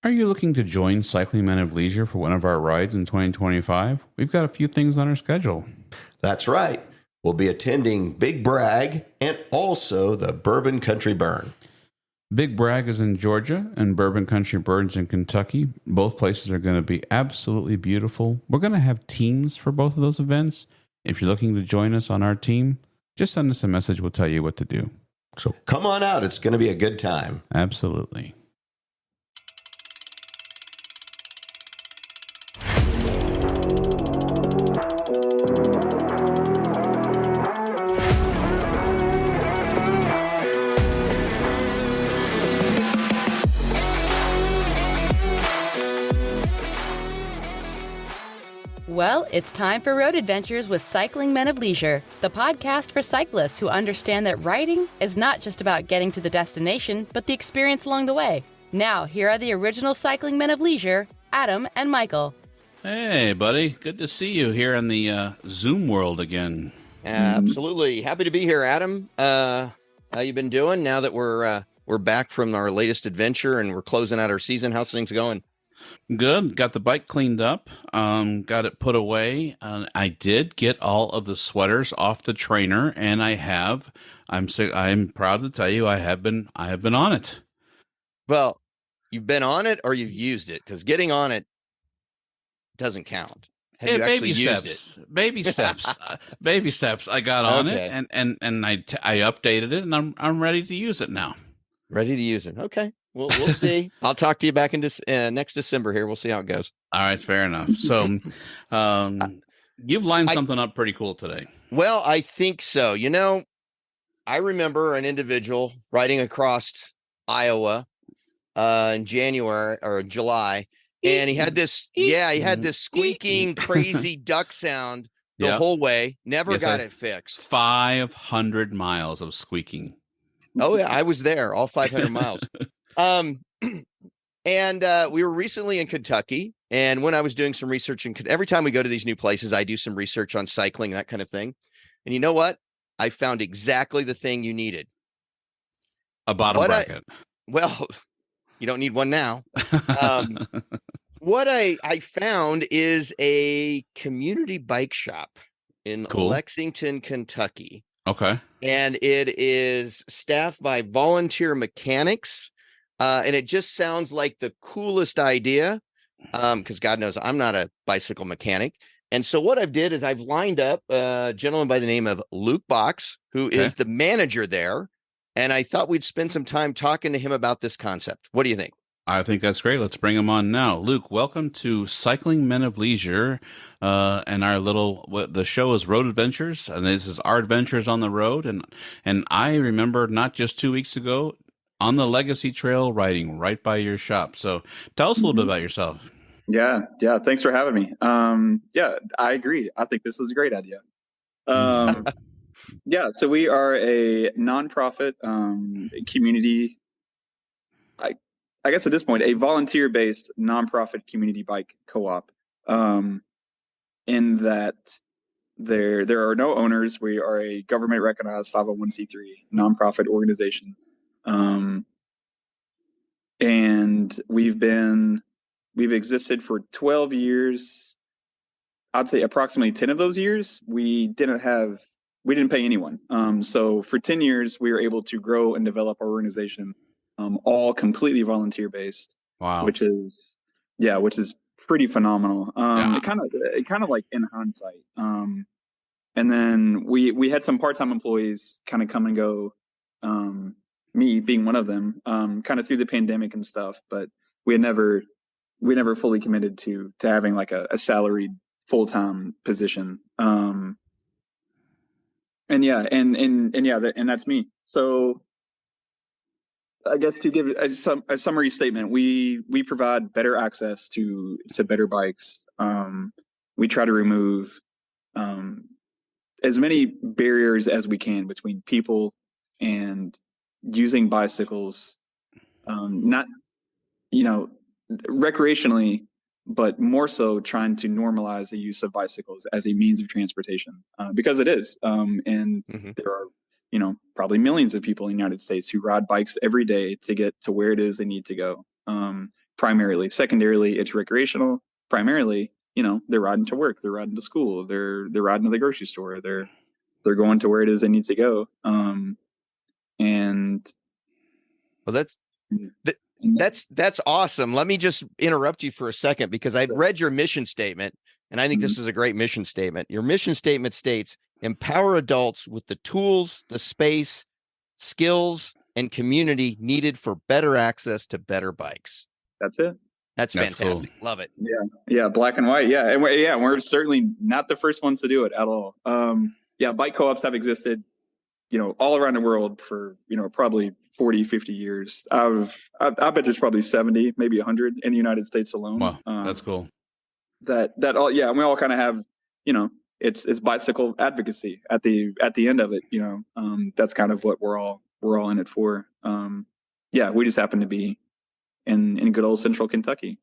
Are you looking to join Cycling Men of Leisure for one of our rides in 2025? We've got a few things on our schedule. That's right. We'll be attending Big Bragg and also the Bourbon Country Burn. Big Bragg is in Georgia and Bourbon Country Burns in Kentucky. Both places are going to be absolutely beautiful. We're going to have teams for both of those events. If you're looking to join us on our team, just send us a message. We'll tell you what to do. So come on out. It's going to be a good time. Absolutely. Well, it's time for Road Adventures with Cycling Men of Leisure, the podcast for cyclists who understand that riding is not just about getting to the destination, but the experience along the way. Now, here are the original Cycling Men of Leisure, Adam and Michael. Hey, buddy. Good to see you here in the Zoom world again. Absolutely. Happy to be here, Adam. How you been doing now that we're back from our latest adventure and we're closing out our season? How's things going? Good. Got the bike cleaned up. Got it put away. I did get all of the sweaters off the trainer, and I'm proud to tell you I have been on it. Well, you've been on it or you've used it, because getting on it doesn't count. Have you actually used it? Baby steps. Baby steps. I got on it and I updated it, and I'm ready to use it now. Ready to use it. Okay. We'll see. I'll talk to you back in next December here. We'll see how it goes. All right, fair enough. So you've lined something up pretty cool today. Well, I think so. You know, I remember an individual riding across Iowa in January or July, and he had this squeaking, crazy duck sound the whole way. Never got it fixed. 500 miles of squeaking. Oh, yeah, I was there, all 500 miles. And we were recently in Kentucky, and when I was doing some research, and every time we go to these new places, I do some research on cycling, that kind of thing. And you know what? I found exactly the thing you needed. A bottom bracket. Well, you don't need one now. What I found is a community bike shop in Lexington, Kentucky. Okay. And it is staffed by volunteer mechanics. And it just sounds like the coolest idea, because God knows I'm not a bicycle mechanic. And so what I've did is I've lined up a gentleman by the name of Luke Box, who is the manager there. And I thought we'd spend some time talking to him about this concept. What do you think? I think that's great. Let's bring him on now. Luke, welcome to Cycling Men of Leisure. And the show is Road Adventures, and this is our adventures on the road. And I remember not just 2 weeks ago on the Legacy Trail riding right by your shop. So tell us a little bit about yourself. Yeah. Thanks for having me. I agree. I think this is a great idea. So we are a nonprofit community. I guess at this point, a volunteer-based nonprofit community bike co-op. In that there are no owners. We are a government-recognized 501c3 nonprofit organization. And we've existed for 12 years. I'd say approximately 10 of those years, we didn't pay anyone. So for 10 years, we were able to grow and develop our organization, all completely volunteer based. Wow. Which is pretty phenomenal. It kind of like in hindsight. And then we had some part-time employees kind of come and go, me being one of them, kind of through the pandemic and stuff, but we never fully committed to having like a salaried full-time position. And that's me. So I guess to give a summary statement, we provide better access to better bikes. We try to remove as many barriers as we can between people and using bicycles, not, recreationally, but more so trying to normalize the use of bicycles as a means of transportation, because it is. And there are, probably millions of people in the United States who ride bikes every day to get to where it is they need to go. primarily. Secondarily, it's recreational. Primarily, they're riding to work, they're riding to school, they're riding to the grocery store, they're going to where it is they need to go. And well, that's awesome. Let me just interrupt you for a second, because I've read your mission statement, and I think this is a great mission statement. Your mission statement states, empower adults with the tools, the space, skills, and community needed for better access to better bikes. That's it. That's fantastic. Cool. Love it. Yeah. Black and white. Yeah. And we're certainly not the first ones to do it at all. Bike co-ops have existed, all around the world for, probably 40, 50 years. I bet there's probably 70, maybe 100 in the United States alone. Wow. That's cool. That all, yeah. And we all kind of have, it's bicycle advocacy at the end of it, that's kind of what we're all in it for. We just happen to be in good old central Kentucky.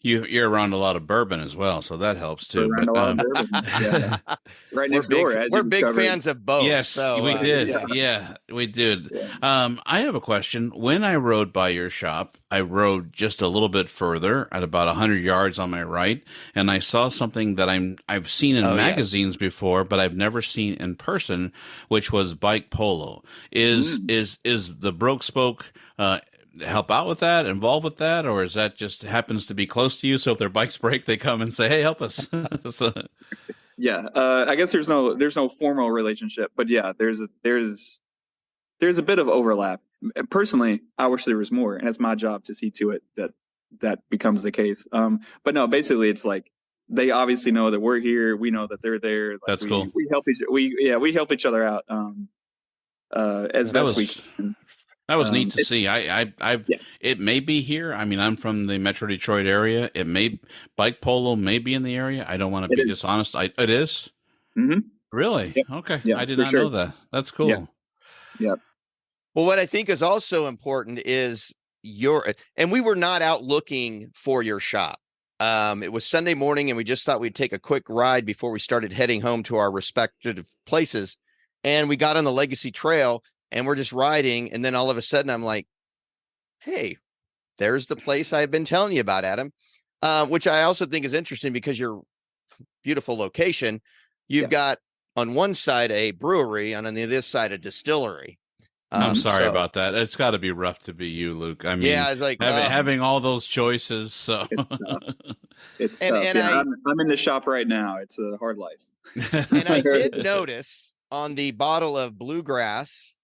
You're around a lot of bourbon as well, so that helps too. Around a lot of bourbon. Yeah. Right next door. We're big fans of both. Yes, so, we did. Yeah, we did. Yeah. I have a question. When I rode by your shop, I rode just a little bit further at about 100 yards on my right, and I saw something that I've seen in magazines before, but I've never seen in person, which was bike polo. Is the Broke Spoke help out with that, involved with that, or is that just happens to be close to you, so if their bikes break they come and say, hey, help us? I guess there's no formal relationship, but there's a bit of overlap. Personally, I wish there was more, and it's my job to see to it that becomes the case. But no, basically it's like they obviously know that we're here, we know that they're there. Like that's cool. We help each other out as best we can. That was neat to see. It may be here. I mean, I'm from the Metro Detroit area. Bike polo may be in the area. I don't want to be dishonest. It is? Mm-hmm. Really? Yep. Okay. Yeah, I did not know that. That's cool. Yeah. Well, what I think is also important is and we were not out looking for your shop. It was Sunday morning, and we just thought we'd take a quick ride before we started heading home to our respective places. And we got on the Legacy Trail, and we're just riding, and then all of a sudden I'm like, hey, there's the place I've been telling you about, Adam, which I also think is interesting because your beautiful location, you've got on one side a brewery and on the other side a distillery. I'm sorry about that. It's got to be rough to be you, Luke. I mean, it's like having all those choices. So it's tough. I'm in the shop right now. It's a hard life. And I did notice on the bottle of Bluegrass,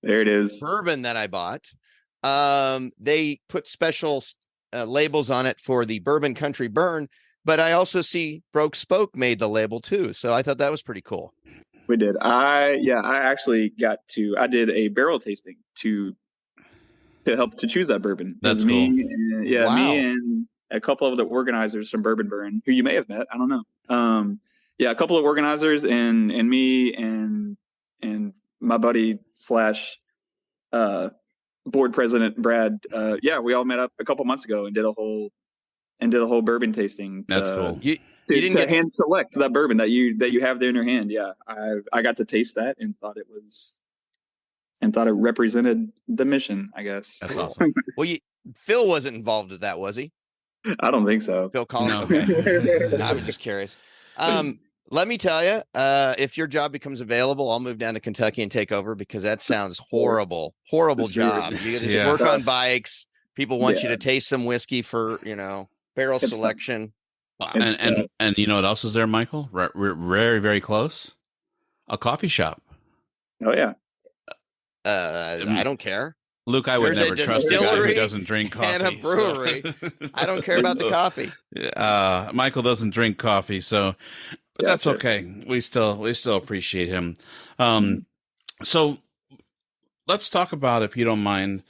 there it is, bourbon that I bought, they put special labels on it for the Bourbon Country Burn, but I also see Broke Spoke made the label too. So I thought that was pretty cool. We did. I actually I did a barrel tasting to help to choose that bourbon. That's cool. Me and a couple of the organizers from Bourbon Burn, who you may have met. I don't know. A couple of organizers and me and my buddy / board president Brad. We all met up a couple months ago and did a whole bourbon tasting. That's cool. You didn't get hand select that bourbon that you have there in your hand. Yeah, I got to taste that and thought it represented the mission, I guess. That's awesome. Well, Phil wasn't involved with that, was he? I don't think so. Phil Collins. No. Okay. I was just curious. Let me tell you, if your job becomes available, I'll move down to Kentucky and take over, because that sounds horrible job. You get to just work on bikes. People want you to taste some whiskey for, barrel selection. And you know what else is there, Michael? We're very, very close. A coffee shop. Oh yeah. I don't care. Luke, I would never trust a guy who doesn't drink coffee. And a brewery. So. I don't care about the coffee. Michael doesn't drink coffee, but that's okay. We still appreciate him. So let's talk about, if you don't mind.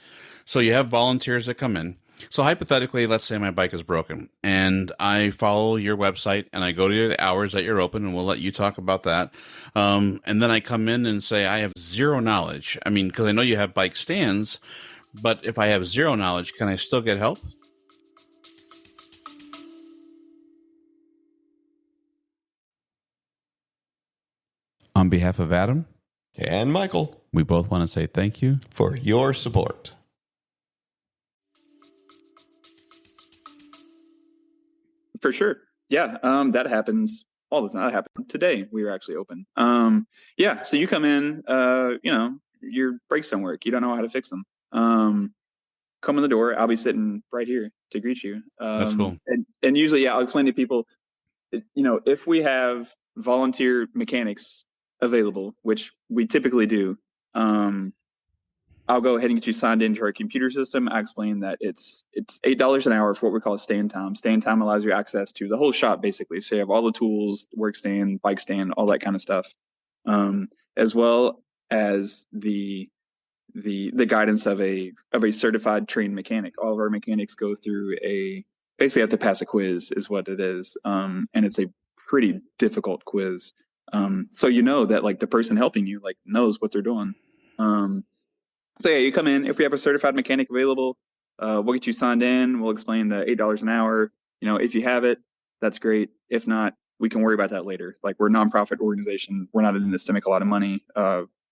So you have volunteers that come in. So hypothetically, let's say my bike is broken and I follow your website and I go to the hours that you're open, and we'll let you talk about that. And then I come in and say, I have zero knowledge. I mean, because I know you have bike stands, but if I have zero knowledge, can I still get help? On behalf of Adam and Michael, we both want to say thank you for your support. For sure. Yeah. That happens all the time. That happened today. We were actually open. Yeah. So you come in, your brakes don't work. You don't know how to fix them. Come in the door. I'll be sitting right here to greet you. That's cool. And usually, yeah, I'll explain to people, if we have volunteer mechanics available, which we typically do, I'll go ahead and get you signed into our computer system. I explain that it's $8 an hour for what we call stand time. Stand time allows you access to the whole shop, basically. So you have all the tools, work stand, bike stand, all that kind of stuff, as well as the guidance of a certified trained mechanic. All of our mechanics go through basically have to pass a quiz, is what it is, and it's a pretty difficult quiz. So that like the person helping you like knows what they're doing. So yeah, you come in. If we have a certified mechanic available, we'll get you signed in. We'll explain the $8 an hour. If you have it, that's great. If not, we can worry about that later. Like, we're a nonprofit organization. We're not in this to make a lot of money.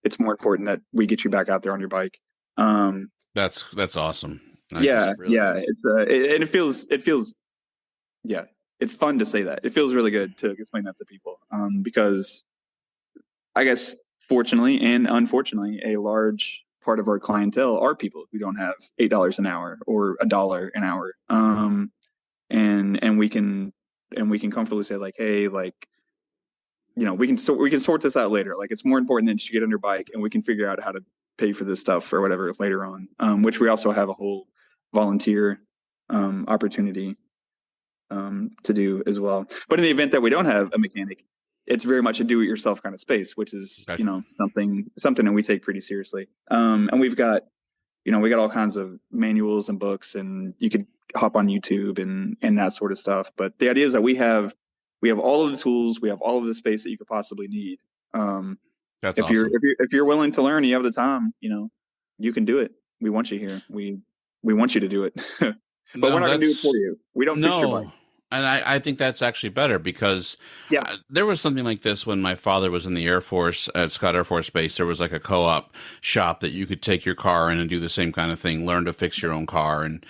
It's more important that we get you back out there on your bike. That's awesome. Yeah. It feels, yeah, it's fun to say that. It feels really good to explain that to people, because I guess fortunately and unfortunately, a large part of our clientele are people who don't have $8 an hour or $1 an hour. And we can comfortably say like, hey, like, we can sort this out later. Like, it's more important that you get on your bike and we can figure out how to pay for this stuff or whatever later on. Which we also have a whole volunteer opportunity to do as well. But in the event that we don't have a mechanic, it's very much a do-it-yourself kind of space, which is, Gotcha. something that we take pretty seriously. And we got all kinds of manuals and books, and you could hop on YouTube and that sort of stuff. But the idea is that we have all of the tools, we have all of the space that you could possibly need. That's if awesome. if you're willing to learn, and you have the time, you can do it. We want you here. We want you to do it. But we're not going to do it for you. We don't fix your bike. And I think that's actually better, because there was something like this when my father was in the Air Force at Scott Air Force Base. There was like a co-op shop that you could take your car in and do the same kind of thing, learn to fix your own car and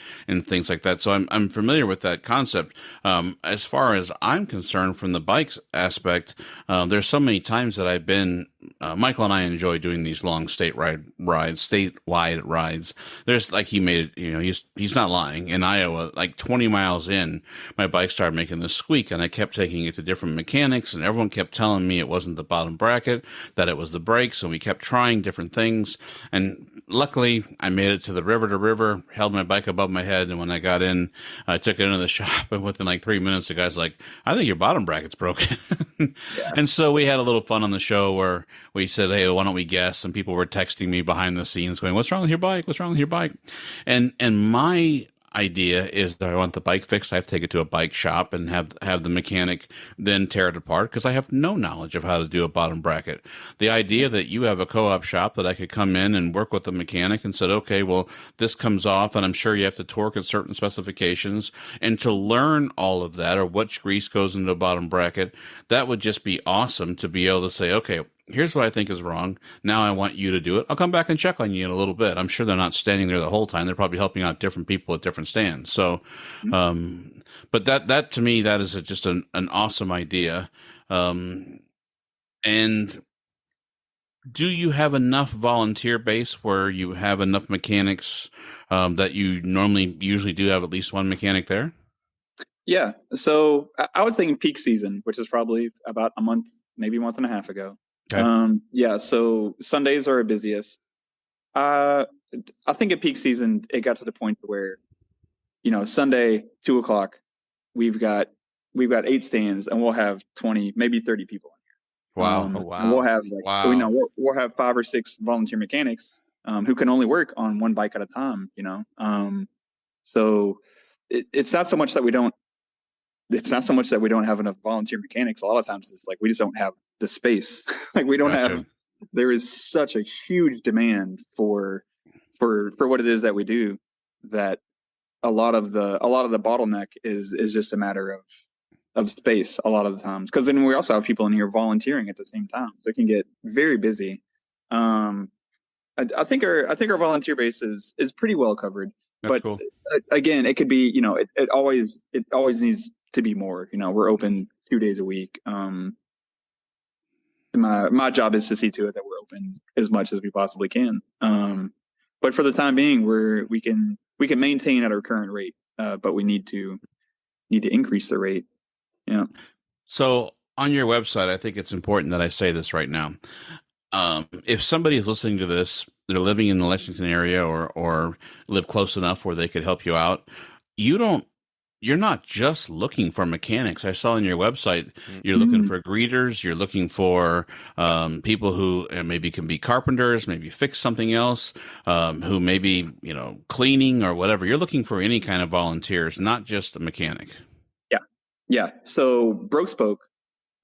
things like that. So I'm familiar with that concept. As far as I'm concerned, from the bikes aspect, there's so many times that I've been. Michael and I enjoy doing these long statewide rides. There's like, he made it, he's not lying. In Iowa, like 20 miles in, my bike started making this squeak, and I kept taking it to different mechanics, and everyone kept telling me it wasn't the bottom bracket, that it was the brakes, and we kept trying different things. And luckily, I made it to the river, held my bike above my head, and when I got in, I took it into the shop, and within like 3 minutes, the guy's like, I think your bottom bracket's broken. And so we had a little fun on the show where we said, hey, why don't we guess? And people were texting me behind the scenes going, what's wrong with your bike? What's wrong with your bike? And my idea is that I want the bike fixed. I have to take it to a bike shop and have the mechanic then tear it apart, because I have no knowledge of how to do a bottom bracket. The idea that you have a co-op shop that I could come in and work with the mechanic and said, okay, well, this comes off, and I'm sure you have to torque at certain specifications, and to learn all of that, or which grease goes into a bottom bracket, that would just be awesome to be able to say, okay, here's what I think is wrong. Now I want you to do it. I'll come back and check on you in a little bit. I'm sure they're not standing there the whole time. They're probably helping out different people at different stands. So, but that to me, that is just an awesome idea. And do you have enough volunteer base where you have enough mechanics that you usually do have at least one mechanic there? Yeah. So I was thinking peak season, which is probably about a month, maybe a month and a half ago. Okay. Yeah. So Sundays are our busiest. I think at peak season, it got to the point where, Sunday, 2:00, we've got 8 stands, and we'll have 20, maybe 30 people in here. Wow. Wow. We'll have we'll have 5 or 6 volunteer mechanics who can only work on one bike at a time, So it's not so much that we don't have enough volunteer mechanics. A lot of times it's like, we just don't have the space. Like, we don't have, there is such a huge demand for what it is that we do, that a lot of the bottleneck is just a matter of space a lot of the times. Cause then we also have people in here volunteering at the same time. So it can get very busy. I think our volunteer base is pretty well covered. That's cool. Again, it could be, it always needs to be more. We're open 2 days a week. My job is to see to it that we're open as much as we possibly can. But for the time being, we can maintain at our current rate, but we need to increase the rate. Yeah. So on your website, I think it's important that I say this right now. If somebody is listening to this, they're living in the Lexington area or live close enough where they could help you out, you're not just looking for mechanics. I saw on your website, you're looking for greeters. You're looking for people who maybe can be carpenters, maybe fix something else, who maybe, cleaning or whatever. You're looking for any kind of volunteers, not just a mechanic. Yeah. Yeah. So Broke Spoke,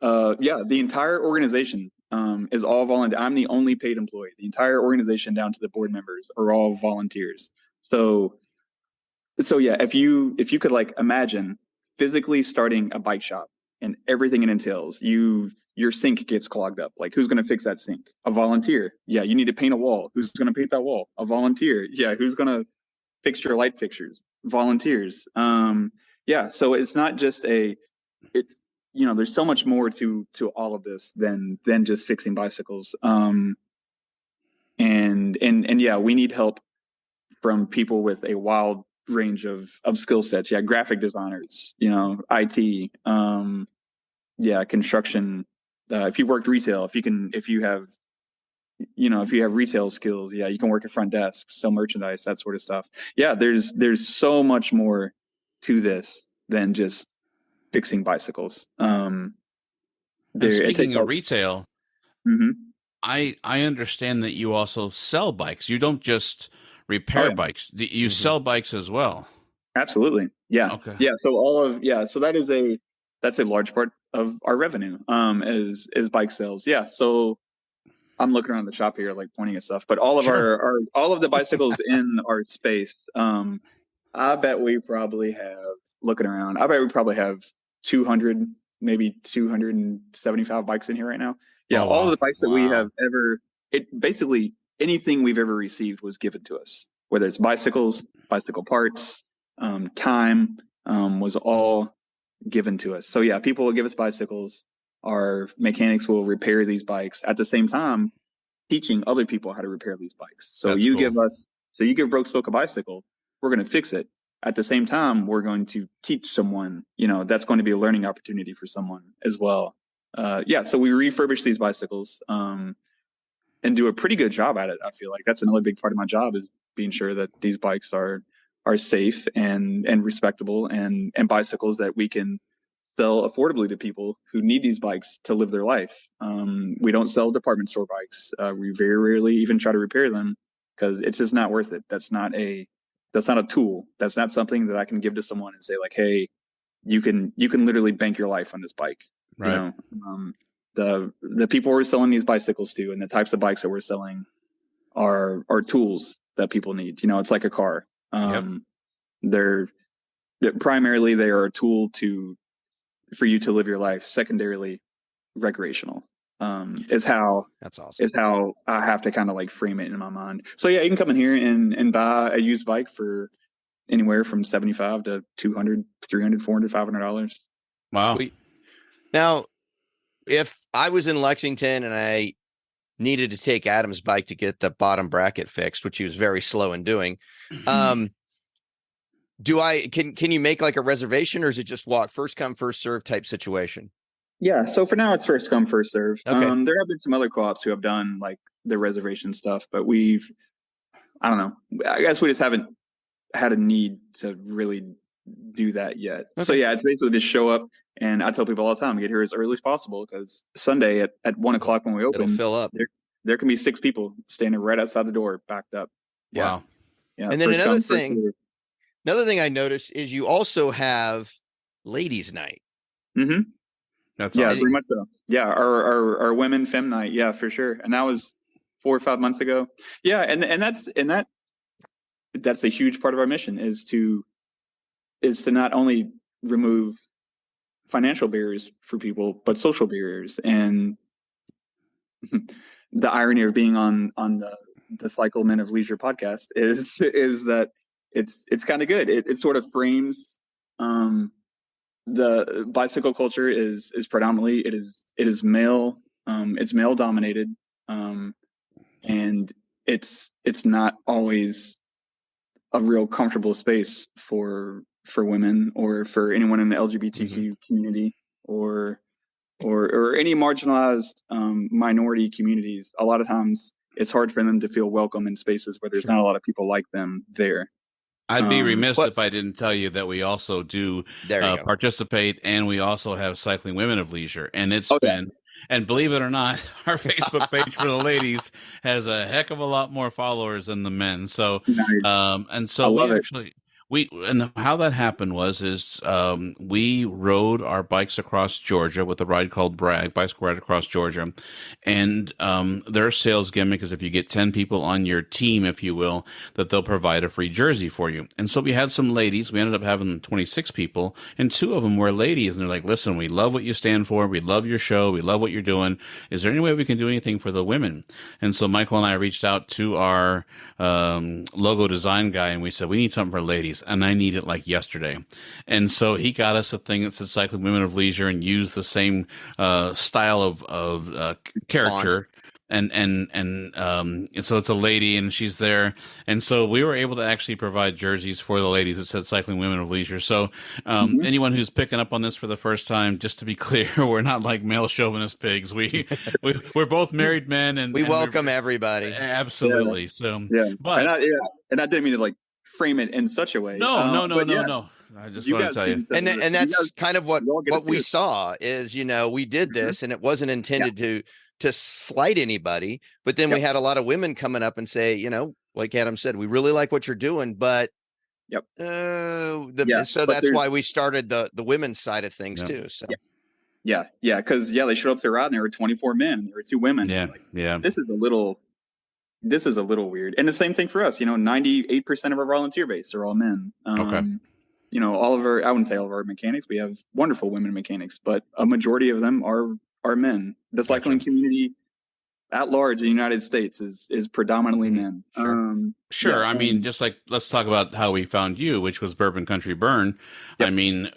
the entire organization is all volunteer. I'm the only paid employee. The entire organization down to the board members are all volunteers. So yeah, if you could like imagine physically starting a bike shop and everything it entails, your sink gets clogged up. Like, who's going to fix that sink? A volunteer. Yeah. You need to paint a wall. Who's going to paint that wall? A volunteer. Yeah. Who's going to fix your light fixtures? Volunteers. Yeah. So it's not just there's so much more to all of this than just fixing bicycles. And yeah, we need help from people with a wild range of skill sets. Yeah, graphic designers, IT, construction. If you worked retail, if you have retail skills, yeah, you can work at front desk, sell merchandise, that sort of stuff. Yeah, there's so much more to this than just fixing bicycles. And speaking of retail, I understand that you also sell bikes. You don't just repair bikes. You sell bikes as well. Absolutely. Yeah. Okay. Yeah. So so that's a large part of our revenue, is bike sales. Yeah. So I'm looking around the shop here, like pointing at stuff, but all of all of the bicycles in our space, I bet we probably have 200, maybe 275 bikes in here right now. Yeah. All of the bikes that we have basically anything we've ever received was given to us, whether it's bicycles, bicycle parts, time, was all given to us. So yeah, people will give us bicycles. Our mechanics will repair these bikes at the same time, teaching other people how to repair these bikes. So you give Broke Spoke a bicycle, we're going to fix it. At the same time, we're going to teach someone, that's going to be a learning opportunity for someone as well. So we refurbish these bicycles, and do a pretty good job at it. I feel like that's another big part of my job, is being sure that these bikes are safe and respectable and bicycles that we can sell affordably to people who need these bikes to live their life. We don't sell department store bikes. We very rarely even try to repair them because it's just not worth it. That's not a tool. That's not something that I can give to someone and say like, hey, you can literally bank your life on this bike. Right. The people we're selling these bicycles to and the types of bikes that we're selling are tools that people need. It's like a car. They're primarily they are a tool for you to live your life. Secondarily, recreational. Is how that's awesome. Is how I have to kind of like frame it in my mind. So yeah, you can come in here and buy a used bike for anywhere from $75 to $200, $300, $400, $500. Wow. Sweet. Now, if I was in Lexington and I needed to take Adam's bike to get the bottom bracket fixed, which he was very slow in doing, can you make like a reservation, or is it just first come, first serve type situation? Yeah. So for now it's first come, first serve. Okay. There have been some other co-ops who have done like the reservation stuff, but I don't know. I guess we just haven't had a need to really do that yet. Okay. So yeah, it's basically just show up. And I tell people all the time, get here as early as possible, because Sunday at 1:00 when we open, it'll fill up. There can be 6 people standing right outside the door, backed up. Wow. Yeah. And then another thing I noticed is you also have ladies' night. Mm-hmm. That's awesome. Pretty much so. Yeah, our Women Fem Night, yeah, for sure. And that was 4 or 5 months ago. Yeah, and that's a huge part of our mission is to not only remove financial barriers for people, but social barriers. And the irony of being on the Cycle Men of Leisure podcast is that it's kind of good. It sort of frames the bicycle culture is predominantly it is male. It's male dominated, and it's not always a real comfortable space for women or for anyone in the LGBTQ community or any marginalized minority communities. A lot of times it's hard for them to feel welcome in spaces where there's not a lot of people like them there. I'd be remiss if I didn't tell you that we also do participate, and we also have Cycling Women of Leisure. And it's been, and believe it or not, our Facebook page for the ladies has a heck of a lot more followers than the men. So, and so we actually, and how that happened is we rode our bikes across Georgia with a ride called Bragg, Bicycle Ride Across Georgia. And their sales gimmick is if you get 10 people on your team, if you will, that they'll provide a free jersey for you. And so we had some ladies. We ended up having 26 people, and 2 of them were ladies. And they're like, listen, we love what you stand for. We love your show. We love what you're doing. Is there any way we can do anything for the women? And so Michael and I reached out to our logo design guy, and we said, we need something for ladies. And I need it like yesterday. And so he got us a thing that said Cycling Women of Leisure and used the same style of character. And so it's a lady and she's there. And so we were able to actually provide jerseys for the ladies that said Cycling Women of Leisure. So anyone who's picking up on this for the first time, just to be clear, we're not like male chauvinist pigs. We're both married men, and we welcome everybody. Absolutely. So, but and I didn't mean to like frame it in such a way. No. I just want to tell you, and that's kind of what we saw is, we did this, and it wasn't intended to slight anybody, but then we had a lot of women coming up and say, like Adam said, we really like what you're doing, but so that's why we started the women's side of things too. So because they showed up to the ride and there were 24 men and there were 2 women. This is a little weird. And the same thing for us, 98% of our volunteer base are all men. All of our, I wouldn't say all of our mechanics, we have wonderful women mechanics, but a majority of them are men. The cycling community at large in the United States is predominantly men. Sure. I mean, just like, let's talk about how we found you, which was Bourbon Country Burn. I mean,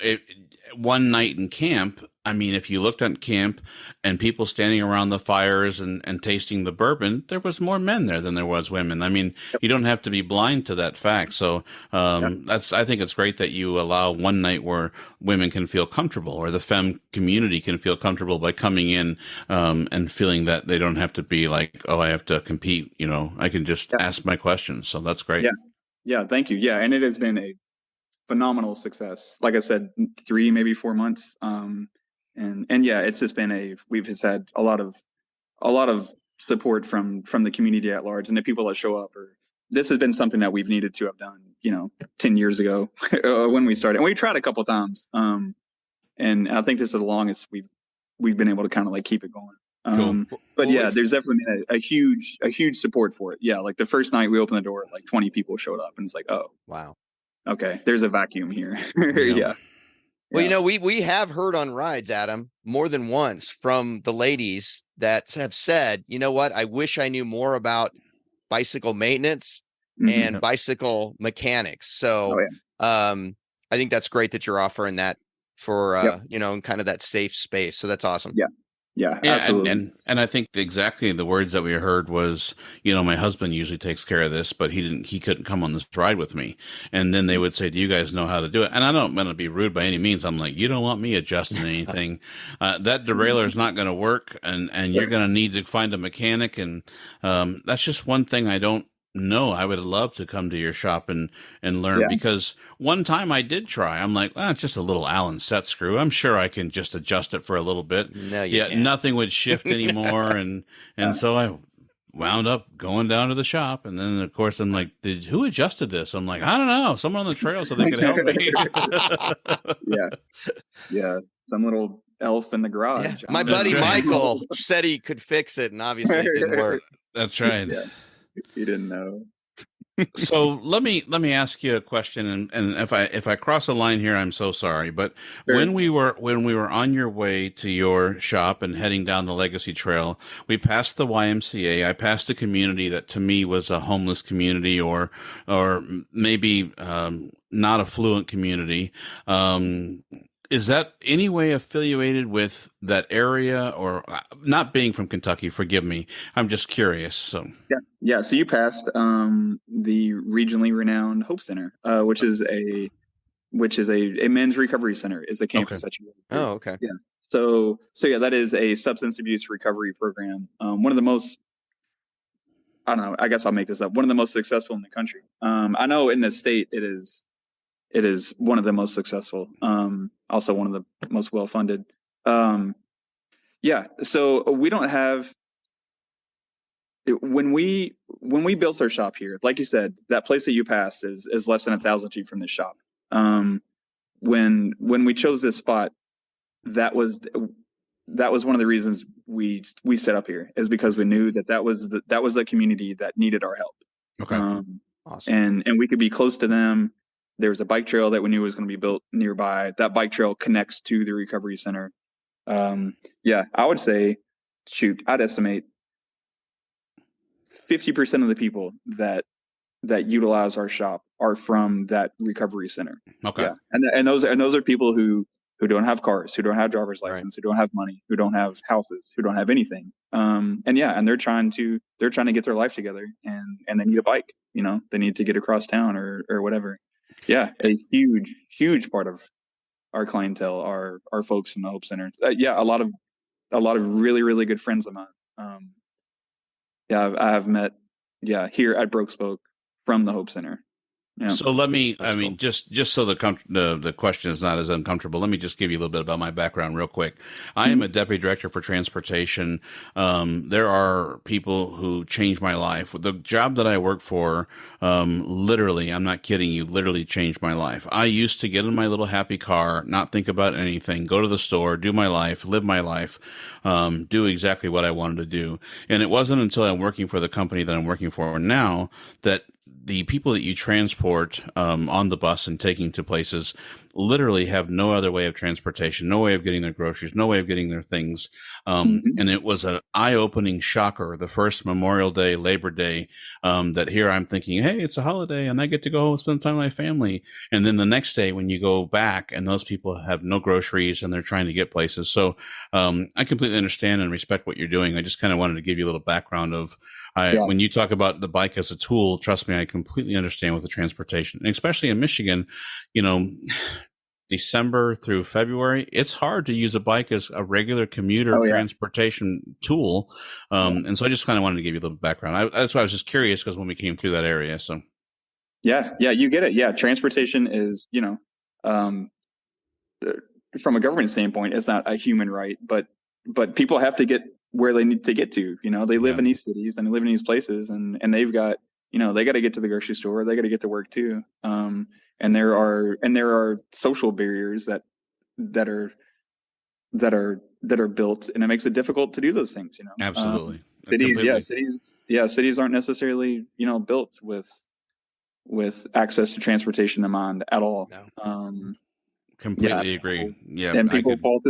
one night in camp, I mean, if you looked at camp and people standing around the fires and tasting the bourbon, there was more men there than there was women. I mean, you don't have to be blind to that fact. So I think it's great that you allow one night where women can feel comfortable, or the femme community can feel comfortable by coming in and feeling that they don't have to be like, oh, I have to compete. I can just ask my questions. So that's great. Yeah. Thank you. Yeah. And it has been a phenomenal success. Like I said, 3, maybe 4 months. And it's just been we've just had a lot of support from the community at large, and the people that show up. This has been something that we've needed to have done, 10 years ago when we started, and we tried a couple of times. And I think this is the longest we've been able to kind of like keep it going. Cool. But there's definitely been a huge support for it. Yeah. Like the first night we opened the door, like 20 people showed up, and it's like, oh, wow. Okay. There's a vacuum here. Yeah. Well, we have heard on rides, Adam, more than once from the ladies that have said, you know what, I wish I knew more about bicycle maintenance and bicycle mechanics. So I think that's great that you're offering that for, in kind of that safe space. So that's awesome. Yeah, absolutely. And I think exactly the words that we heard was, my husband usually takes care of this, but he couldn't come on this ride with me. And then they would say, do you guys know how to do it? And I don't want to be rude by any means. I'm like, you don't want me adjusting anything. That derailleur is not going to work, and you're going to need to find a mechanic. And that's just one thing I don't know. I would love to come to your shop and learn, because one time I did try. I'm like, it's just a little Allen set screw. I'm sure I can just adjust it for a little bit. No, you can't. Nothing would shift anymore. and so I wound up going down to the shop. And then, of course, I'm like, who adjusted this? I'm like, I don't know. Someone on the trail so they could help me. Yeah. Some little elf in the garage. Yeah. My buddy Michael said he could fix it, and obviously it didn't work. That's right. Yeah. He didn't know. So let me ask you a question, and if I cross a line here, I'm so sorry. But when we were on your way to your shop and heading down the Legacy Trail, we passed the YMCA. I passed a community that to me was a homeless community, or maybe not affluent community. is that any way affiliated with that area, or not being from Kentucky? Forgive me. I'm just curious. So Yeah. So you passed the regionally renowned Hope Center, which is a men's recovery center, is the campus that you go to. Oh, okay. Yeah. So yeah, that is a substance abuse recovery program. One of the most, I don't know, I guess I'll make this up. One of the most successful in the country. I know in the state it is one of the most successful. Also one of the most well funded. Yeah. So we don't have, when we built our shop here, like you said, that place that you passed is less than 1,000 feet from this shop. When we chose this spot, that was one of the reasons we set up here, is because we knew that was the community that needed our help. okay, Awesome. And we could be close to them. There was a bike trail that we knew was going to be built nearby. That bike trail connects to the recovery center. Yeah, I would say, I'd estimate 50% of the people that utilize our shop are from that recovery center. okay, Yeah, and those are people who don't have cars, who don't have driver's license, who don't have money, who don't have houses, who don't have anything. And they're trying to get their life together, and they need a bike. They need to get across town or whatever. Yeah, a huge part of our clientele are folks from the Hope Center. Yeah, a lot of really, really good friends of mine. Yeah, I have met here at Broke Spoke from the Hope Center. Yeah. So let me, That's cool. just so the question is not as uncomfortable, let me just give you a little bit about my background real quick. I am a deputy director for transportation. There are people who changed my life. The job that I work for, literally, I'm not kidding you, literally changed my life. I used to get in my little happy car, not think about anything, go to the store, do my life, live my life, do exactly what I wanted to do. And it wasn't until I'm working for the company that I'm working for now that the people that you transport on the bus and taking to places literally have no other way of transportation, no way of getting their groceries, no way of getting their things. And it was an eye-opening shocker the first Memorial Day, Labor Day, that here I'm thinking, hey, it's a holiday and I get to go spend time with my family. And then the next day when you go back and those people have no groceries and they're trying to get places. So I completely understand and respect what you're doing. I just kind of wanted to give you a little background of when you talk about the bike as a tool, trust me, I completely understand with the transportation, and especially in Michigan, December through February, it's hard to use a bike as a regular commuter transportation tool. And so I just kind of wanted to give you a little background. That's why I was just curious, because when we came through that area, so. Yeah, you get it. Yeah, transportation is, from a government standpoint, it's not a human right, but people have to get where they need to get to. They live in these cities and they live in these places, and they've got, they got to get to the grocery store, they got to get to work too. And there are social barriers that are built, and it makes it difficult to do those things. Absolutely. Cities aren't necessarily built with access to transportation in mind at all. No. Completely agree. Yeah, and people fall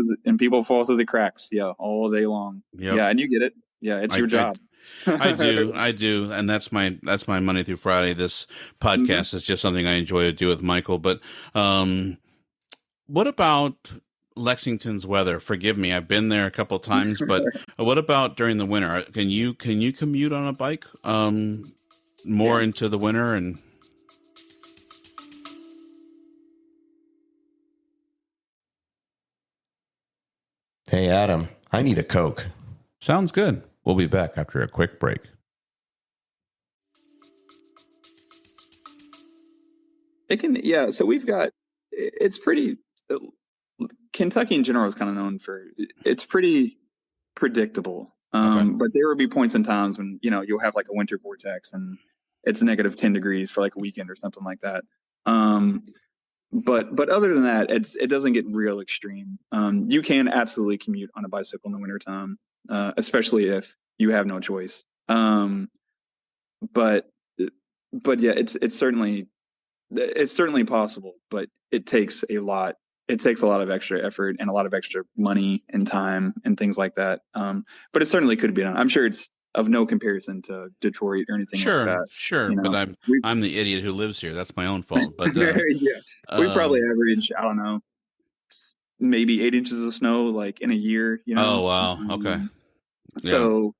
through the cracks. Yeah, all day long. Yep. Yeah, and you get it. Yeah, it's your job. I do, and that's my Monday through Friday. This podcast is just something I enjoy to do with Michael. But what about Lexington's weather? Forgive me, I've been there a couple of times, but what about during the winter? Can you commute on a bike more into the winter? And Hey, Adam, I need a Coke. sounds good. We'll be back after a quick break. So we've got, it's pretty, Kentucky in general is kind of known for, it's pretty predictable. But there will be points in times when, you'll have like a winter vortex and it's negative 10 degrees for like a weekend or something like that. But other than that, it doesn't get real extreme. You can absolutely commute on a bicycle in the wintertime, especially if you have no choice. But yeah, it's certainly possible, but it takes a lot. It takes a lot of extra effort and a lot of extra money and time and things like that. But it certainly could be done. I'm sure it's of no comparison to Detroit or anything like that. Sure. But I'm the idiot who lives here. That's my own fault. But we probably average, I don't know, maybe 8 inches of snow like in a year, Oh, wow. Okay. So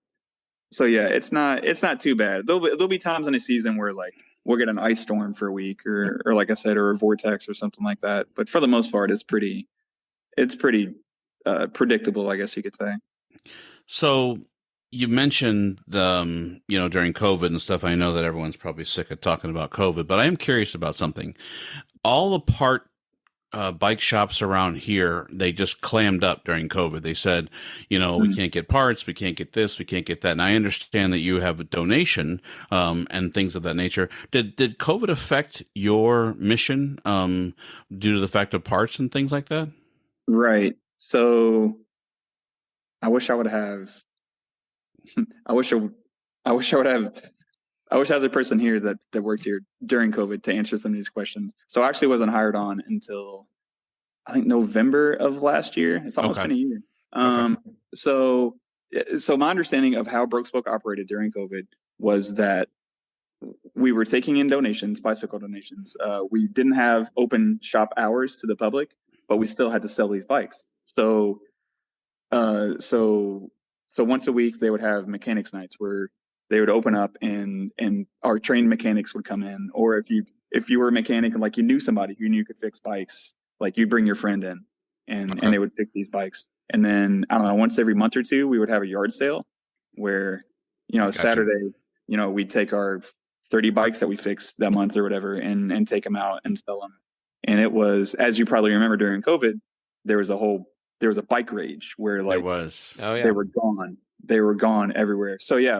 yeah, it's not too bad. There'll be times in a season where like we'll get an ice storm for a week or like I said, or a vortex or something like that. But for the most part, it's pretty predictable, I guess you could say. So you mentioned during COVID and stuff. I know that everyone's probably sick of talking about COVID, but I am curious about something. All the bike shops around here, they just clammed up during COVID. They said, we can't get parts, we can't get this, we can't get that. And I understand that you have a donation and things of that nature. Did COVID affect your mission due to the fact of parts and things like that? Right. So I wish I would have. I wish I would have. I wish I had the person here that worked here during COVID to answer some of these questions. So I actually wasn't hired on until I think November of last year. It's almost been a year. Okay. So my understanding of how Broke Spoke operated during COVID was that we were taking in donations, bicycle donations. We didn't have open shop hours to the public, but we still had to sell these bikes. So once a week they would have mechanics nights where they would open up and our trained mechanics would come in. Or if you were a mechanic and like you knew somebody who knew you could fix bikes, like you bring your friend in and they would fix these bikes. And then I don't know, once every month or two we would have a yard sale where, gotcha. Saturday, we'd take our 30 bikes that we fixed that month or whatever and take them out and sell them. And it was, as you probably remember during COVID, there was a bike rage where like they were gone everywhere. So yeah,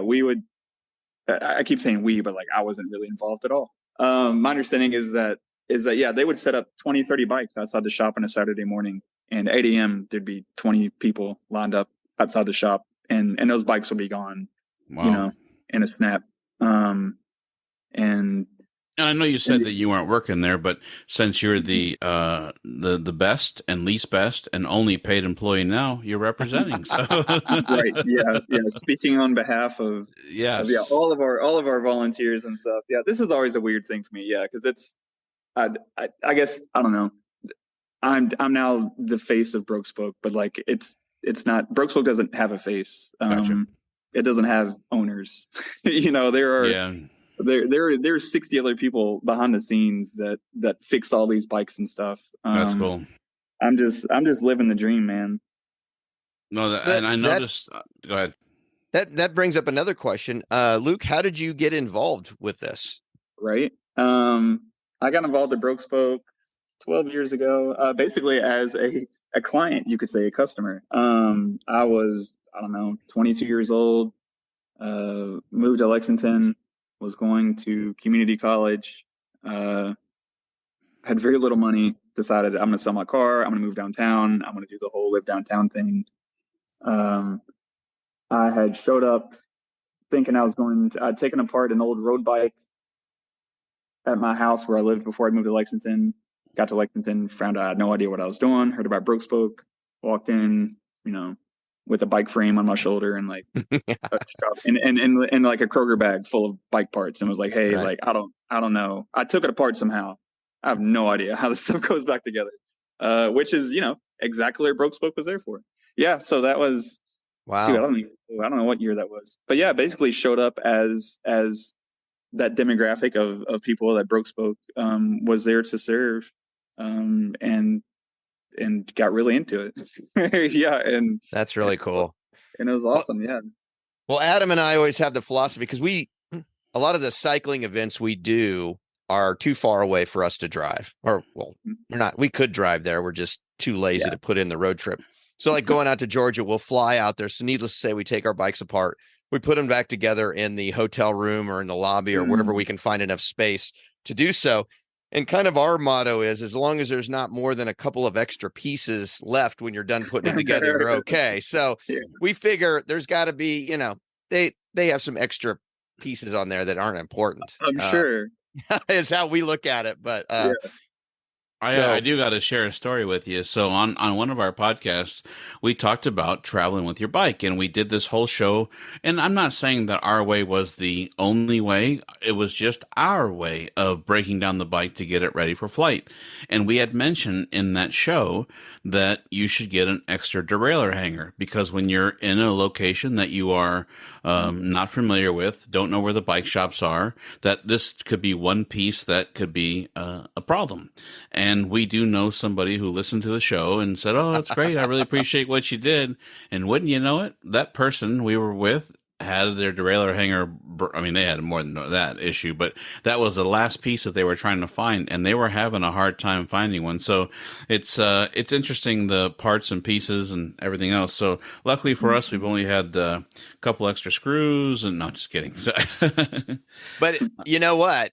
I keep saying we, but like I wasn't really involved at all. My understanding is that yeah, they would set up 20, 30 bikes outside the shop on a Saturday morning, and 8 a.m. there'd be 20 people lined up outside the shop, and those bikes would be gone, in a snap. And I know you said that you weren't working there, but since you're the best and least best and only paid employee now, you're representing. So. Right. Yeah. Speaking on behalf of all of our volunteers and stuff. Yeah, this is always a weird thing for me. Yeah, because it's I guess I don't know. I'm now the face of Broke Spoke, but like it's not. Broke Spoke doesn't have a face. Gotcha. It doesn't have owners. There are. Yeah. There's 60 other people behind the scenes that fix all these bikes and stuff. That's cool. I'm just living the dream, man. No, and I noticed. Go ahead. That brings up another question, Luke. How did you get involved with this? Right. I got involved at Broke Spoke 12 years ago, basically as a client, you could say, a customer. I was 22 years old. Moved to Lexington. Was going to community college, had very little money, decided I'm going to sell my car. I'm going to move downtown. I'm going to do the whole live downtown thing. I had showed up thinking I'd taken apart an old road bike at my house where I lived before I moved to Lexington. Got to Lexington, found out I had no idea what I was doing, heard about Broke Spoke, walked in, with a bike frame on my shoulder and like and like a Kroger bag full of bike parts, and was like, hey, like I don't know. I took it apart somehow. I have no idea how this stuff goes back together. Which is, exactly what Broke Spoke was there for. Yeah, so that was wow. Dude, I don't know what year that was. But yeah, basically showed up as that demographic of people that Broke Spoke was there to serve. And got really into it. Yeah. And that's really cool. And it was awesome. Yeah. Well, Adam and I always have the philosophy, because a lot of the cycling events we do are too far away for us to drive, or we could drive there. We're just too lazy to put in the road trip. So like going out to Georgia, we'll fly out there. So needless to say, we take our bikes apart. We put them back together in the hotel room or in the lobby or wherever we can find enough space to do so. And kind of our motto is, as long as there's not more than a couple of extra pieces left when you're done putting it together, you're okay. So we figure there's got to be, they have some extra pieces on there that aren't important. I'm sure. Is how we look at it. But I do got to share a story with you. So on one of our podcasts, we talked about traveling with your bike, and we did this whole show. And I'm not saying that our way was the only way. It was just our way of breaking down the bike to get it ready for flight. And we had mentioned in that show that you should get an extra derailleur hanger, because when you're in a location that you are not familiar with, don't know where the bike shops are, that this could be one piece that could be a problem. And we do know somebody who listened to the show and said, "Oh, that's great. I really appreciate what you did." And wouldn't you know it, that person we were with had their derailleur hanger. I mean, they had more than that issue, but that was the last piece that they were trying to find, and they were having a hard time finding one. So it's interesting, the parts and pieces and everything else. So luckily for us, we've only had a couple extra screws, and no, just kidding. But you know what?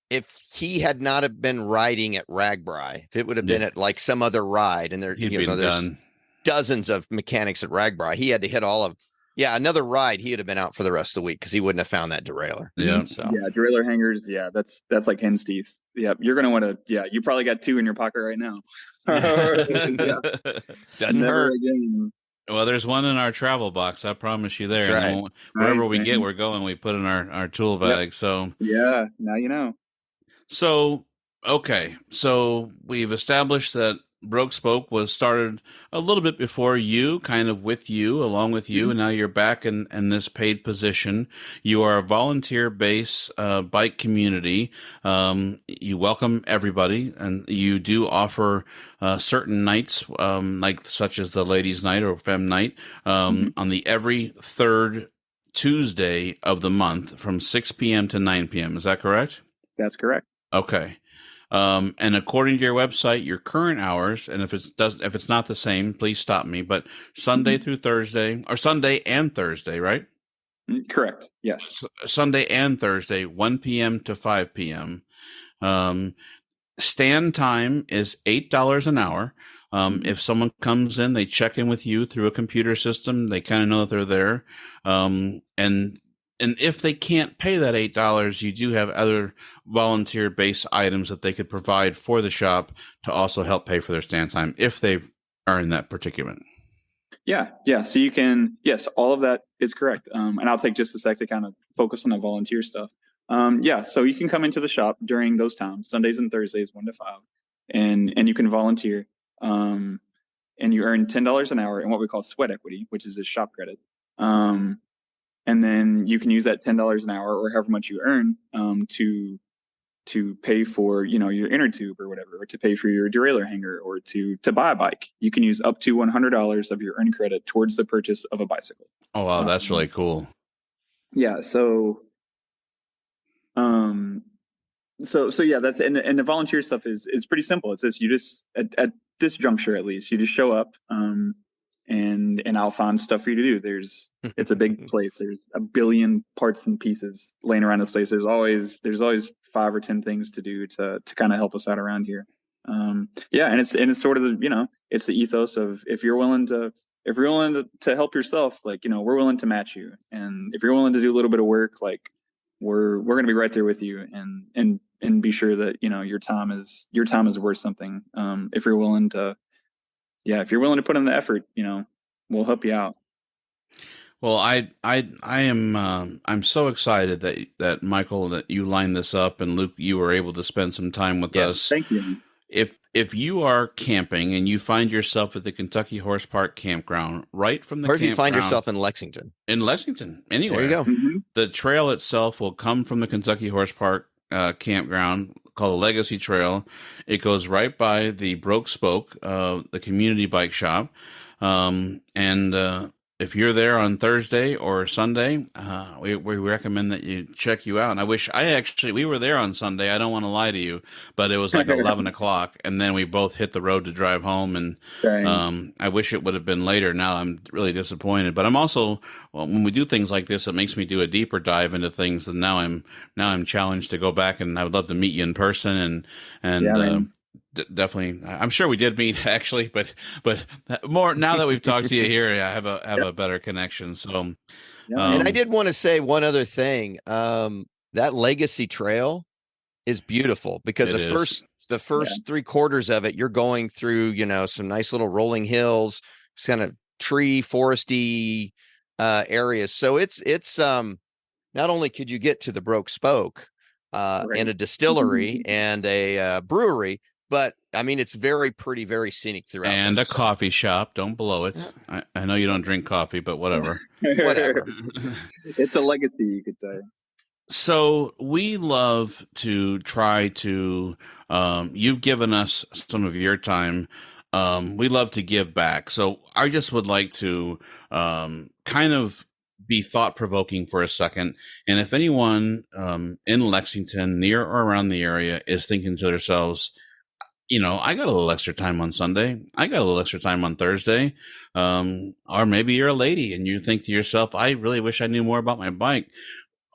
If he had not have been riding at Ragbri, if it would have been at like some other ride, and there's done. dozens of mechanics at Ragbri, he had to hit all of. Yeah, another ride, he would have been out for the rest of the week because he wouldn't have found that derailleur. Yeah. So yeah, derailleur hangers. Yeah, that's like hen's teeth. Yeah, you're gonna want to. Yeah, you probably got 2 in your pocket right now. Doesn't hurt. Again. Well, there's one in our travel box. I promise you there. That's right. And wherever we get, we're going. We put in our tool bag. Yep. So yeah, now you know. So okay, so we've established that Broke Spoke was started a little bit before you, kind of with you, along with you, and now you're back in this paid position. You are a volunteer-based bike community. You welcome everybody, and you do offer certain nights, like such as the Ladies' Night or Fem Night, on the every third Tuesday of the month from 6 p.m. to 9 p.m. Is that correct? That's correct. Okay. And according to your website, your current hours, and if it's not the same, please stop me, but Sunday through Thursday, or Sunday and Thursday, right? Correct. Yes. Sunday and Thursday, 1 p.m. to 5 p.m. Stand time is $8 an hour. If someone comes in, they check in with you through a computer system, they kind of know that they're there. And if they can't pay that $8, you do have other volunteer-based items that they could provide for the shop to also help pay for their stand time if they are in that predicament. Yeah. So you can, yes, all of that is correct. And I'll take just a sec to kind of focus on the volunteer stuff. So you can come into the shop during those times, Sundays and Thursdays, 1 to 5, and you can volunteer. And you earn $10 an hour in what we call sweat equity, which is this shop credit. And then you can use that $10 an hour or however much you earn to pay for, your inner tube or whatever, or to pay for your derailleur hanger, or to buy a bike. You can use up to $100 of your earned credit towards the purchase of a bicycle. Oh, wow. That's really cool. Yeah. So yeah, that's, and the volunteer stuff is pretty simple. It's this, you just, at this juncture, at least, you just show up, and I'll find stuff for you to do. It's a big place. There's a billion parts and pieces laying around this place. There's always 5 or 10 things to do to kind of help us out around here. And it's sort of the, it's the ethos of, if you're willing to help yourself, like, we're willing to match you. And if you're willing to do a little bit of work, like, we're going to be right there with you, and be sure that, your time is worth something. If you're willing to put in the effort, we'll help you out. Well, I am I'm so excited that Michael, that you lined this up, and Luke, you were able to spend some time with us. Thank you. If you are camping and you find yourself at the Kentucky Horse Park campground, right from the or if you find yourself in Lexington, anywhere, there you go. The trail itself will come from the Kentucky Horse Park campground, called the Legacy Trail. It goes right by the Broke Spoke, the community bike shop. If you're there on Thursday or Sunday, we recommend that you check you out. And we were there on Sunday. I don't want to lie to you, but it was like 11 o'clock, and then we both hit the road to drive home. And I wish it would have been later. Now I'm really disappointed, but I'm also, when we do things like this, it makes me do a deeper dive into things. And now I'm challenged to go back, and I would love to meet you in person and definitely. I'm sure we did meet actually, but more now that we've talked to you here, I have a better connection. So, and I did want to say one other thing. That Legacy Trail is beautiful because the first 3/4 of it, you're going through, some nice little rolling hills, kind of tree foresty areas. So it's not only could you get to the Broke Spoke and a distillery and a brewery, but I mean, it's very pretty, very scenic throughout. And a coffee shop. Don't blow it. I know you don't drink coffee, but whatever. Whatever. It's a legacy, you could say. So we love to try to, you've given us some of your time. We love to give back. So I just would like to kind of be thought-provoking for a second. And if anyone in Lexington, near or around the area, is thinking to themselves, I got a little extra time on Sunday. I got a little extra time on Thursday. Or maybe you're a lady and you think to yourself, I really wish I knew more about my bike.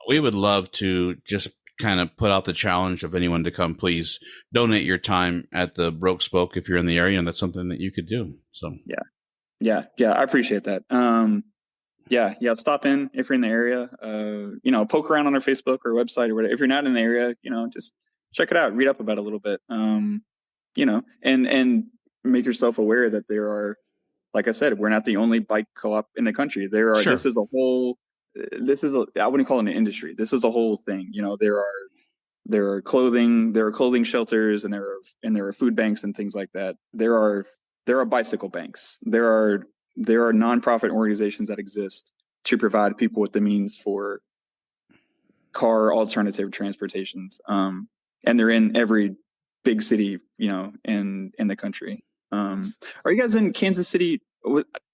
We would love to just kind of put out the challenge of anyone to come. Please donate your time at the Broke Spoke if you're in the area, and that's something that you could do. So yeah, I appreciate that. Stop in if you're in the area. Poke around on our Facebook or website or whatever. If you're not in the area, just check it out, read up about it a little bit. And make yourself aware that there are, like I said, we're not the only bike co-op in the country. There are. Sure. I wouldn't call it an industry. This is a whole thing. There are clothing shelters, and there are food banks and things like that. There are bicycle banks. There are nonprofit organizations that exist to provide people with the means for car alternative transportations. And they're in every big city, in the country. Are you guys in Kansas City?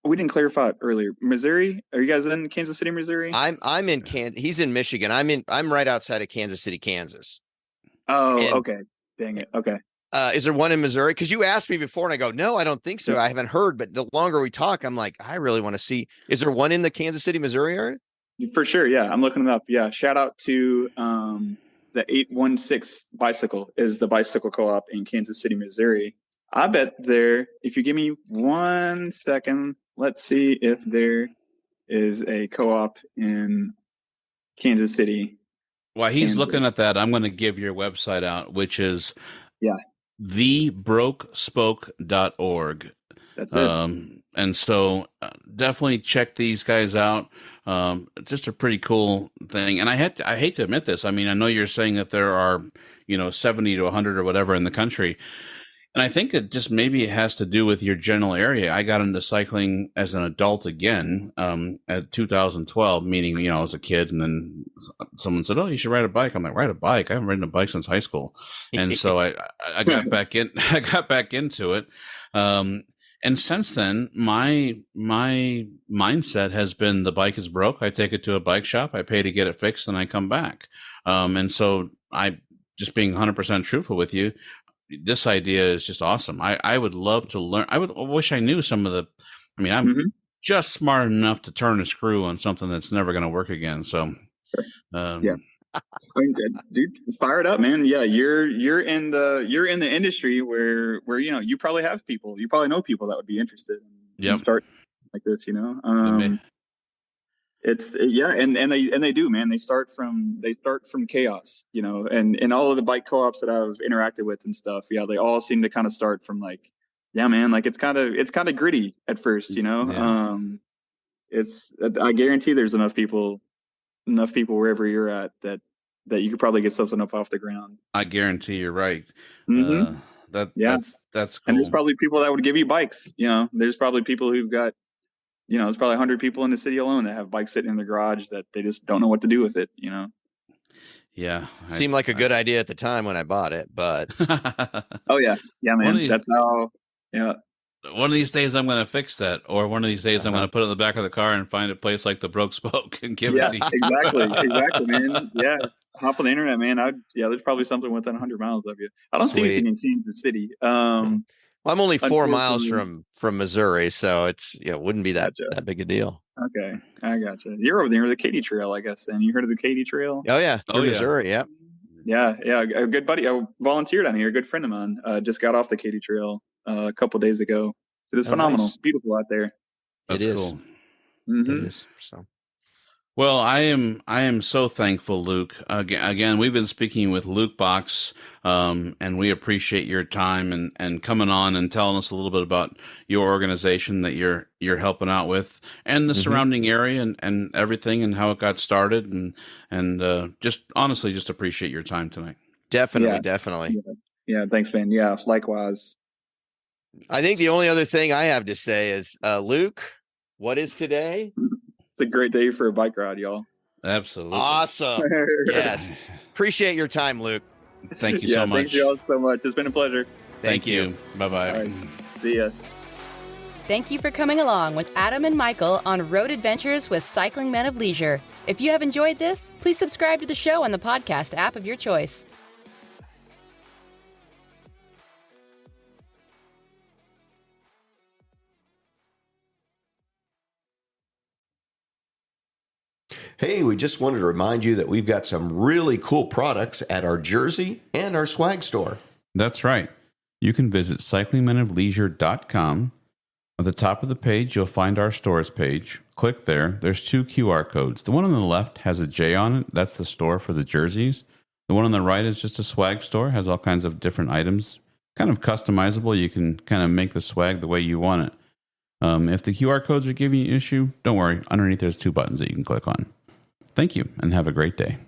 We didn't clarify it earlier. Missouri? Are you guys in Kansas City, Missouri? I'm in Kansas. He's in Michigan. I'm right outside of Kansas City, Kansas. Oh, okay. Dang it. Okay. Is there one in Missouri? Because you asked me before, and I go, no, I don't think so. I haven't heard. But the longer we talk, I'm like, I really want to see. Is there one in the Kansas City, Missouri area? For sure. Yeah, I'm looking it up. Yeah. Shout out to the 816 Bicycle is the bicycle co-op in Kansas City, Missouri. I bet if you give me 1 second, let's see if there is a co-op in Kansas City. While he's looking at that, I'm going to give your website out, which is thebrokespoke.org. That's it. And so definitely check these guys out. Just a pretty cool thing. And I hate to admit this. I mean, I know you're saying that there are, 70 to 100 or whatever in the country. And I think it just maybe it has to do with your general area. I got into cycling as an adult again at 2012, meaning, I was a kid, and then someone said, oh, you should ride a bike. I'm like, ride a bike? I haven't ridden a bike since high school. And so I got back into it. And since then, my mindset has been the bike is broke. I take it to a bike shop. I pay to get it fixed, and I come back. And so just being 100% truthful with you, this idea is just awesome. I would love to learn. I wish I knew some of the. I mean, I'm just smart enough to turn a screw on something that's never going to work again. So, dude, fire it up, man. Yeah, you're in the industry where you probably have people. You probably know people that would be interested in start like this. It's and they do, man. They start from chaos, and all of the bike co-ops that I've interacted with and stuff. Yeah, they all seem to kind of start from like, yeah, man, like it's kind of gritty at first, I guarantee there's enough people wherever you're at that you could probably get something up off the ground. I guarantee you're right. That's cool. And there's probably people that would give you bikes. There's probably people who've got. There's probably 100 people in the city alone that have bikes sitting in their garage that they just don't know what to do with it, Yeah. Seemed like a good idea at the time when I bought it, but. Oh, yeah. Yeah, man. That's how, One of these days I'm going to fix that, or one of these days I'm going to put it in the back of the car and find a place like the Broke Spoke and give it to you. Exactly, man. Yeah. Hop on the internet, man. There's probably something within 100 miles of you. I don't see anything in Kansas City. Well, I'm only 4 miles from Missouri, so it's wouldn't be that big a deal. Okay, I gotcha. You're over there with the Katy Trail, I guess. Then you heard of the Katy Trail? Oh yeah, Missouri. Yeah. A good buddy. I volunteered on here. A good friend of mine just got off the Katy Trail a couple days ago. It is phenomenal. Nice. Beautiful out there. That's cool. Mm-hmm. It is. So. Well, I am so thankful, Luke. Again, we've been speaking with Luke Box, and we appreciate your time and coming on and telling us a little bit about your organization that you're helping out with, and the surrounding area and everything, and how it got started, and just honestly, just appreciate your time tonight. Definitely. Yeah, thanks, man. Yeah, likewise. I think the only other thing I have to say is, Luke, what is today? It's a great day for a bike ride, y'all. Absolutely. Awesome. Yes. Appreciate your time, Luke. Thank you so much. Thank you all so much. It's been a pleasure. Thank you. Bye-bye. All right. See ya. Thank you for coming along with Adam and Michael on Road Adventures with Cycling Men of Leisure. If you have enjoyed this, please subscribe to the show on the podcast app of your choice. Hey, we just wanted to remind you that we've got some really cool products at our jersey and our swag store. That's right. You can visit cyclingmenofleisure.com. At the top of the page, you'll find our stores page. Click there. There's 2 QR codes. The one on the left has a J on it. That's the store for the jerseys. The one on the right is just a swag store. Has all kinds of different items. Kind of customizable. You can kind of make the swag the way you want it. If the QR codes are giving you an issue, don't worry. Underneath, there's 2 buttons that you can click on. Thank you, and have a great day.